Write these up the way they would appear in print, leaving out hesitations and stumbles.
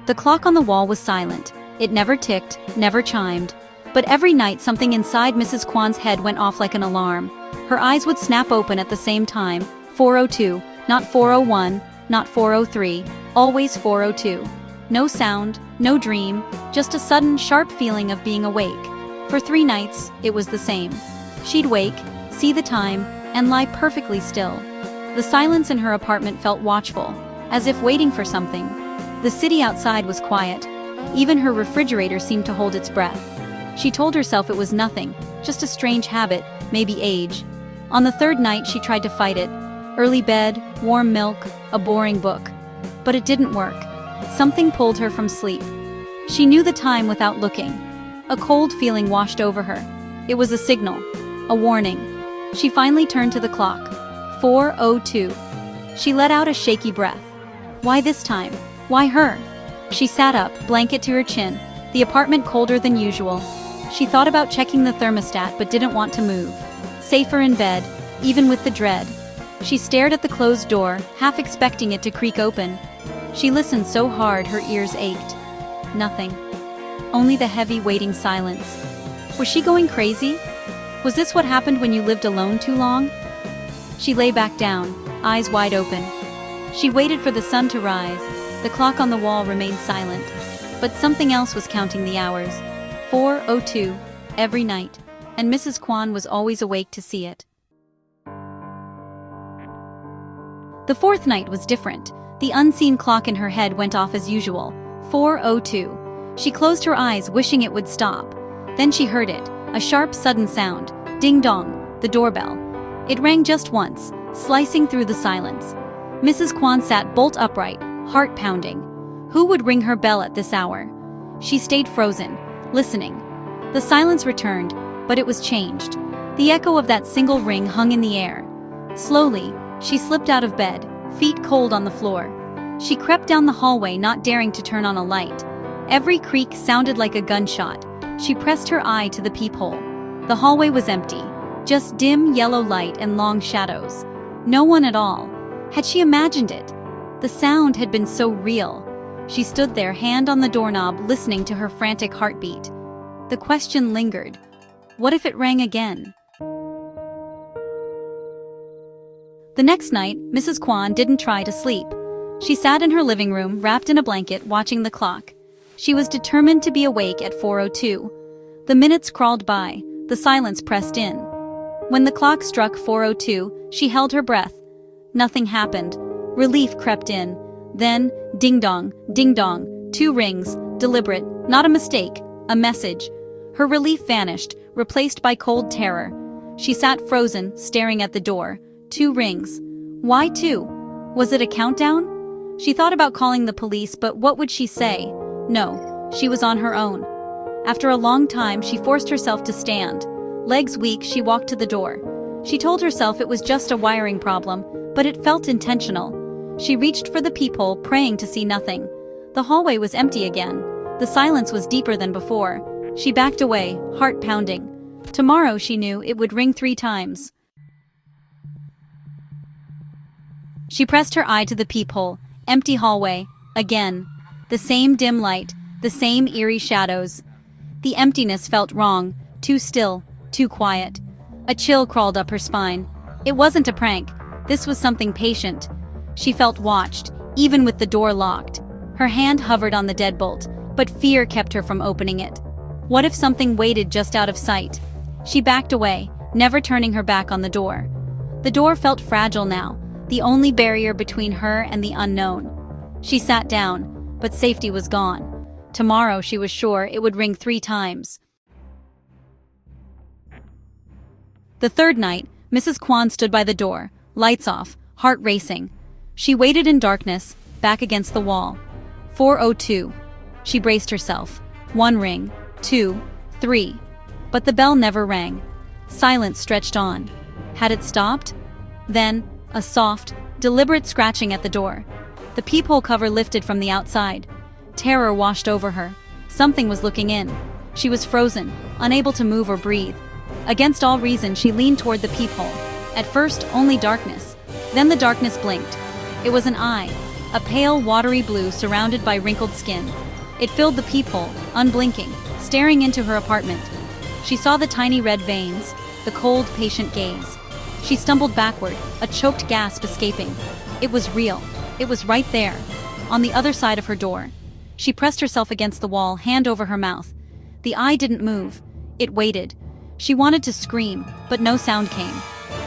The clock on the wall was silent. It never ticked, never chimed. But every night something inside Mrs. Kwan's head went off like an alarm. Her eyes would snap open at the same time. 4:02, not 4:01, not 4:03, always 4:02. No sound, no dream, just a sudden sharp feeling of being awake. For 3 nights, it was the same. She'd wake, see the time, and lie perfectly still. The silence in her apartment felt watchful, as if waiting for something. The city outside was quiet. Even her refrigerator seemed to hold its breath. She told herself it was nothing, just a strange habit, maybe age. On the 3rd night she tried to fight it. Early bed, warm milk, a boring book. But it didn't work. Something pulled her from sleep. She knew the time without looking. A cold feeling washed over her. It was a signal, a warning. She finally turned to the clock. 4:02. She let out a shaky breath. Why this time? Why her? She sat up, blanket to her chin, the apartment colder than usual. She thought about checking the thermostat but didn't want to move. Safer in bed, even with the dread. She stared at the closed door, half expecting it to creak open. She listened so hard her ears ached. Nothing. Only the heavy, waiting silence. Was she going crazy? Was this what happened when you lived alone too long? She lay back down, eyes wide open. She waited for the sun to rise. The clock on the wall remained silent. But something else was counting the hours. 4:02, every night, and Mrs. Kwan was always awake to see it. The 4th night was different. The unseen clock in her head went off as usual. 4:02. She closed her eyes, wishing it would stop. Then she heard it, a sharp, sudden sound. Ding-dong, the doorbell. It rang just once, slicing through the silence. Mrs. Kwan sat bolt upright, heart pounding. Who would ring her bell at this hour? She stayed frozen, listening. The silence returned, but it was changed. The echo of that single ring hung in the air. Slowly, she slipped out of bed, feet cold on the floor. She crept down the hallway, not daring to turn on a light. Every creak sounded like a gunshot. She pressed her eye to the peephole. The hallway was empty, just dim yellow light and long shadows. No one at all. Had she imagined it? The sound had been so real. She stood there, hand on the doorknob, listening to her frantic heartbeat. The question lingered. What if it rang again? The next night, Mrs. Kwan didn't try to sleep. She sat in her living room, wrapped in a blanket, watching the clock. She was determined to be awake at 4:02. The minutes crawled by, the silence pressed in. When the clock struck 4:02, she held her breath. Nothing happened. Relief crept in. Then, ding-dong, ding-dong, 2 rings, deliberate, not a mistake, a message. Her relief vanished, replaced by cold terror. She sat frozen, staring at the door. 2 rings. Why 2? Was it a countdown? She thought about calling the police, but what would she say? No, she was on her own. After a long time, she forced herself to stand. Legs weak, she walked to the door. She told herself it was just a wiring problem, but it felt intentional. She reached for the peephole, praying to see nothing. The hallway was empty again. The silence was deeper than before. She backed away, heart pounding. Tomorrow, she knew, it would ring 3 times. She pressed her eye to the peephole. Empty hallway. Again. The same dim light. The same eerie shadows. The emptiness felt wrong. Too still. Too quiet. A chill crawled up her spine. It wasn't a prank. This was something patient. She felt watched, even with the door locked. Her hand hovered on the deadbolt, but fear kept her from opening it. What if something waited just out of sight? She backed away, never turning her back on the door. The door felt fragile now, the only barrier between her and the unknown. She sat down, but safety was gone. Tomorrow, she was sure, it would ring 3 times. The 3rd night, Mrs. Kwan stood by the door, lights off, heart racing. She waited in darkness, back against the wall. 4:02. She braced herself. 1 ring, 2, 3. But the bell never rang. Silence stretched on. Had it stopped? Then, a soft, deliberate scratching at the door. The peephole cover lifted from the outside. Terror washed over her. Something was looking in. She was frozen, unable to move or breathe. Against all reason, she leaned toward the peephole. At first, only darkness. Then the darkness blinked. It was an eye. a pale, watery blue surrounded by wrinkled skin. It filled the peephole, unblinking, staring into her apartment. She saw the tiny red veins, the cold, patient gaze. She stumbled backward, a choked gasp escaping. It was real. It was right there, on the other side of her door. She pressed herself against the wall, hand over her mouth. The eye didn't move. It waited. She wanted to scream, but no sound came.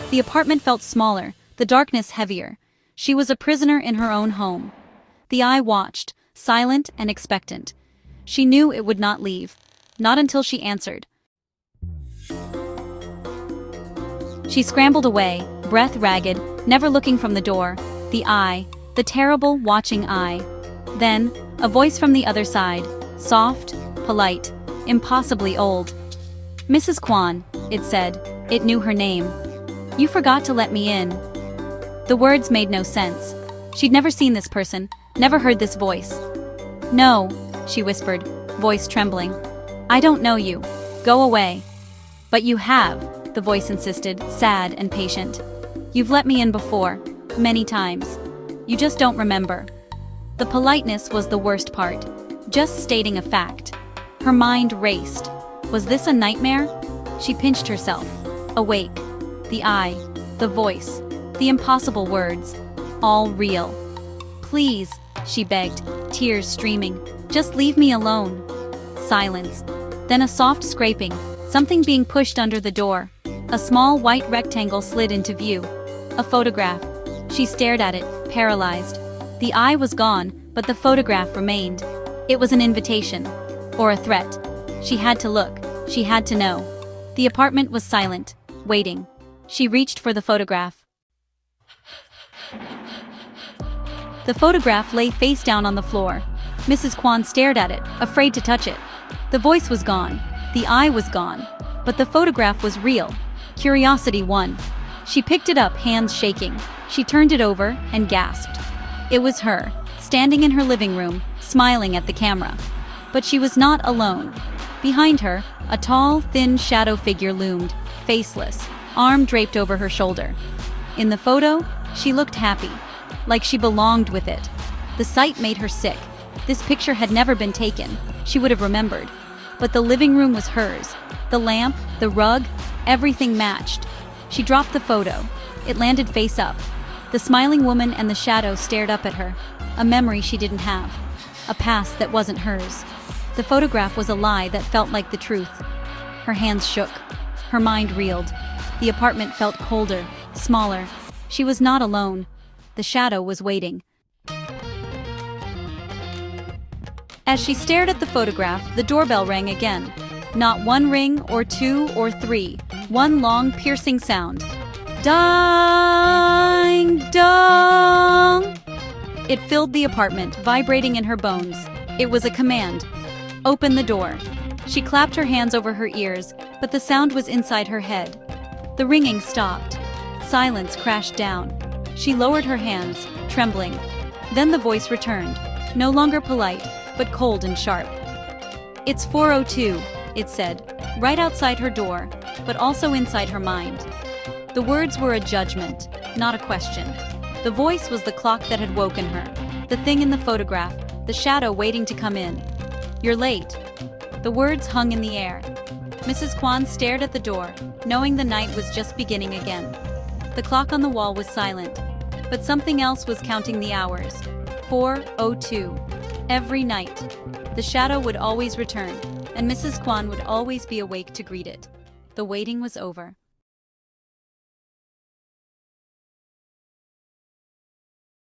The apartment felt smaller, the darkness heavier. She was a prisoner in her own home. The eye watched, silent and expectant. She knew it would not leave, not until she answered. She scrambled away, breath ragged, never looking from the door. The eye, the terrible, watching eye. Then, a voice from the other side, soft, polite, impossibly old. "Mrs. Kwan," it said. It knew her name. "You forgot to let me in." The words made no sense. She'd never seen this person, never heard this voice. "No," she whispered, voice trembling. "I don't know you. Go away." "But you have," the voice insisted, sad and patient. "You've let me in before, many times. You just don't remember." The politeness was the worst part, just stating a fact. Her mind raced. Was this a nightmare? She pinched herself. Awake. The eye, the voice, the impossible words, all real. "Please," she begged, tears streaming, "just leave me alone." Silence. Then a soft scraping, something being pushed under the door. A small white rectangle slid into view. A photograph. She stared at it, paralyzed. The eye was gone, but the photograph remained. It was an invitation. Or a threat. She had to look. She had to know. The apartment was silent, waiting. She reached for the photograph. The photograph lay face down on the floor. Mrs. Kwan stared at it, afraid to touch it. The voice was gone. The eye was gone. But the photograph was real. Curiosity won. She picked it up, hands shaking. She turned it over and gasped. It was her, standing in her living room, smiling at the camera. But she was not alone. Behind her, a tall, thin shadow figure loomed, faceless, arm draped over her shoulder. In the photo, she looked happy, like she belonged with it. The sight made her sick. This picture had never been taken. She would have remembered. But the living room was hers. The lamp, the rug, everything matched. She dropped the photo. It landed face up. The smiling woman and the shadow stared up at her. A memory she didn't have. A past that wasn't hers. The photograph was a lie that felt like the truth. Her hands shook. Her mind reeled. The apartment felt colder, smaller. She was not alone. The shadow was waiting. As she stared at the photograph, the doorbell rang again. Not one ring or two or three. One long, piercing sound. Ding dong! It filled the apartment, vibrating in her bones. It was a command. Open the door. She clapped her hands over her ears, but the sound was inside her head. The ringing stopped. Silence crashed down. She lowered her hands, trembling. Then the voice returned, no longer polite, but cold and sharp. "It's 4:02, it said, right outside her door, but also inside her mind. The words were a judgment, not a question. The voice was the clock that had woken her, the thing in the photograph, the shadow waiting to come in. "You're late." The words hung in the air. Mrs. Kwan stared at the door, knowing the night was just beginning again. The clock on the wall was silent, but something else was counting the hours. 4:02. Every night. The shadow would always return, and Mrs. Kwan would always be awake to greet it. The waiting was over.